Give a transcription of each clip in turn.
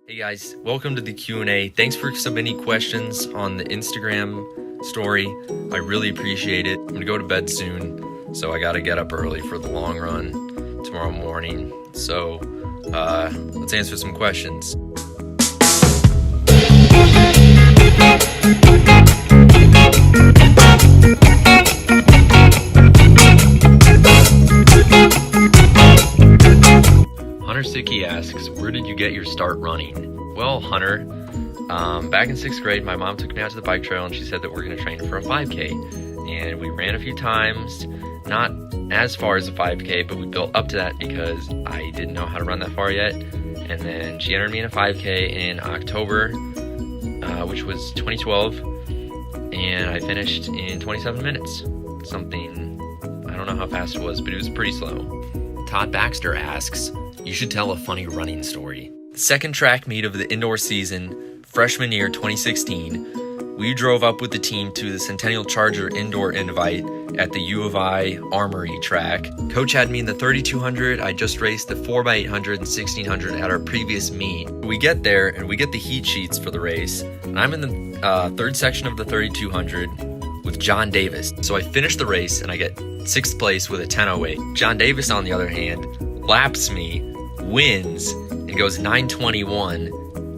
Hey guys, welcome to the Q&A. Thanks for submitting questions on the Instagram story. I really appreciate it. I'm gonna go to bed soon, so I gotta get up early for the long run tomorrow morning. So let's answer some questions. Hunter Sicky asks, where did you get your start running? Well, Hunter, back in 6th grade, my mom took me out to the bike trail and she said that we're going to train for a 5K. And we ran a few times, not as far as a 5K, but we built up to that because I didn't know how to run that far yet. And then she entered me in a 5K in October, which was 2012. And I finished in 27 minutes. Something, I don't know how fast it was, but it was pretty slow. Todd Baxter asks, you should tell a funny running story. The second track meet of the indoor season, freshman year 2016, we drove up with the team to the Centennial Charger indoor invite at the U of I Armory track. Coach had me in the 3200. I just raced the 4x800 and 1600 at our previous meet. We get there and we get the heat sheets for the race, and I'm in the third section of the 3200 with John Davis. So I finish the race and I get 6th place with a 10:08. John Davis, on the other hand, laps me, wins, and goes 9:21,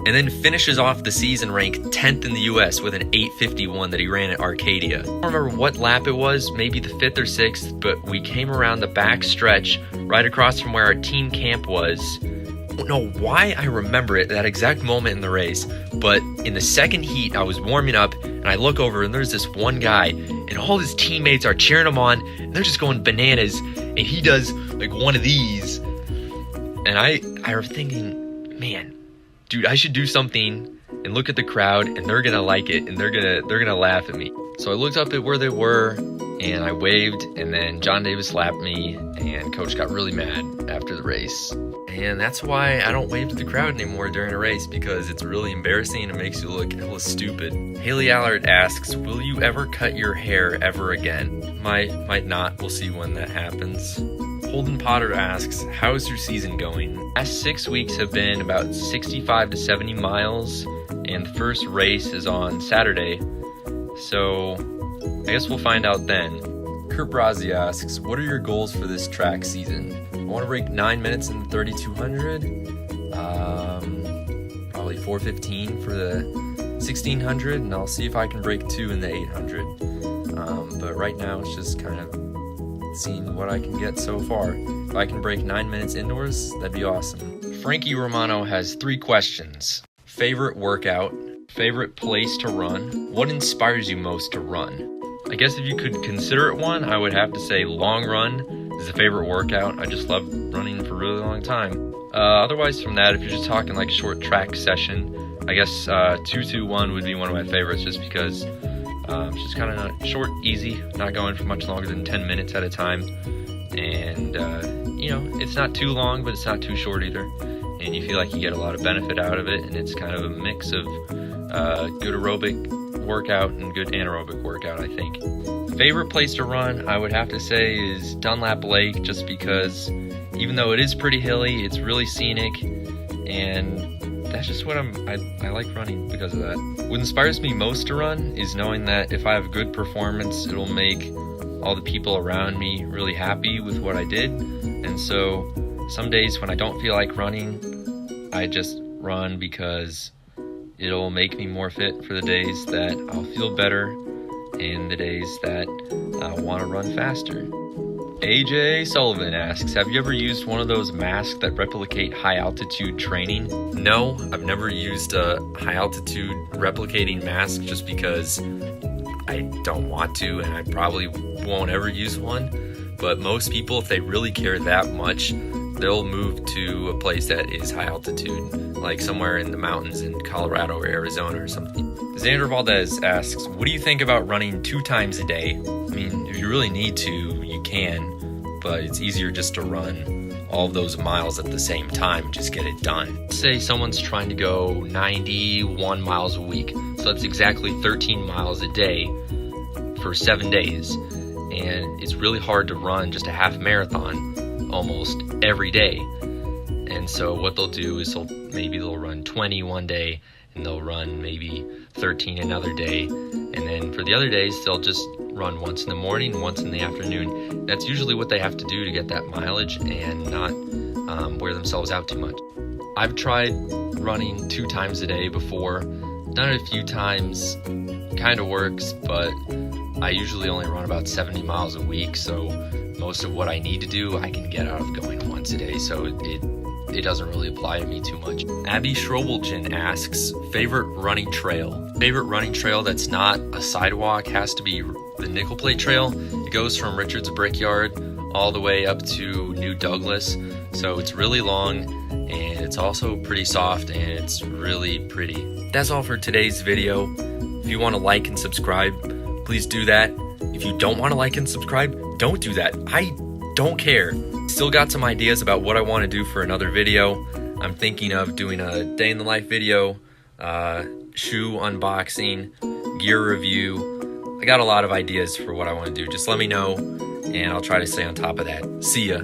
and then finishes off the season ranked 10th in the US with an 8:51 that he ran at Arcadia. I don't remember what lap it was, maybe the 5th or 6th, but we came around the back stretch right across from where our team camp was. I don't know why I remember it, that exact moment in the race, but in the second heat, I was warming up, and I look over, and there's this one guy, and all his teammates are cheering him on, and they're just going bananas, and he does like one of these. And I was thinking, man, dude, I should do something and look at the crowd, and they're gonna like it, and they're gonna laugh at me. So I looked up at where they were, and I waved, and then John Davis lapped me, and coach got really mad after the race. And that's why I don't wave to the crowd anymore during a race, because it's really embarrassing and it makes you look hella stupid. Haley Allard asks, will you ever cut your hair ever again? Might not, we'll see when that happens. Holden Potter asks, how's your season going? The last 6 weeks have been about 65 to 70 miles, and the first race is on Saturday, so I guess we'll find out then. Kurt Brazzi asks, what are your goals for this track season? I want to break 9 minutes in the 3200, probably 4:15 for the 1600, and I'll see if I can break 2 in the 800. But right now it's just kind of seeing what I can get so far. If I can break 9 minutes indoors, that'd be awesome. Frankie Romano has 3 questions. Favorite workout, favorite place to run, what inspires you most to run? I guess if you could consider it one, I would have to say long run is a favorite workout. I just love running for a really long time. Otherwise from that, if you're just talking like short track session, I guess 221 would be one of my favorites, just because it's just kind of short, easy, not going for much longer than 10 minutes at a time. And, you know, it's not too long, but it's not too short either. And you feel like you get a lot of benefit out of it, and it's kind of a mix of good aerobic workout and good anaerobic workout, I think. Favorite place to run, I would have to say, is Dunlap Lake, just because even though it is pretty hilly, it's really scenic, and that's just what I like running because of that. What inspires me most to run is knowing that if I have good performance, it'll make all the people around me really happy with what I did. And so some days when I don't feel like running, I just run because it'll make me more fit for the days that I'll feel better and the days that I want to run faster. AJ Sullivan asks, have you ever used one of those masks that replicate high altitude training? No, I've never used a high altitude replicating mask, just because I don't want to, and I probably won't ever use one. But most people, if they really care that much, they'll move to a place that is high altitude, like somewhere in the mountains in Colorado or Arizona or something. Xander Valdez asks, what do you think about running 2 times a day? I mean, if you really need to, you can, but it's easier just to run all of those miles at the same time and just get it done. Say someone's trying to go 91 miles a week, so that's exactly 13 miles a day for 7 days. And it's really hard to run just a half marathon almost every day. And so what they'll do is they'll run 20 one day, and they'll run maybe 13 another day. And then for the other days, they'll just run once in the morning, once in the afternoon. That's usually what they have to do to get that mileage and not wear themselves out too much. I've tried running 2 times a day before, done it a few times, kind of works, but I usually only run about 70 miles a week, so most of what I need to do, I can get out of going once a day, so it doesn't really apply to me too much. Abby Schrobelgen asks, favorite running trail? Favorite running trail that's not a sidewalk has to be the Nickel Plate Trail. It goes from Richards Brickyard all the way up to New Douglas, so it's really long, and it's also pretty soft, and it's really pretty. That's all for today's video. If you want to like and subscribe, please do that. If you don't want to like and subscribe, don't do that. I don't care. Still got some ideas about what I want to do for another video. I'm thinking of doing a day in the life video, shoe unboxing, gear review. I got a lot of ideas for what I want to do. Just let me know, and I'll try to stay on top of that. See ya.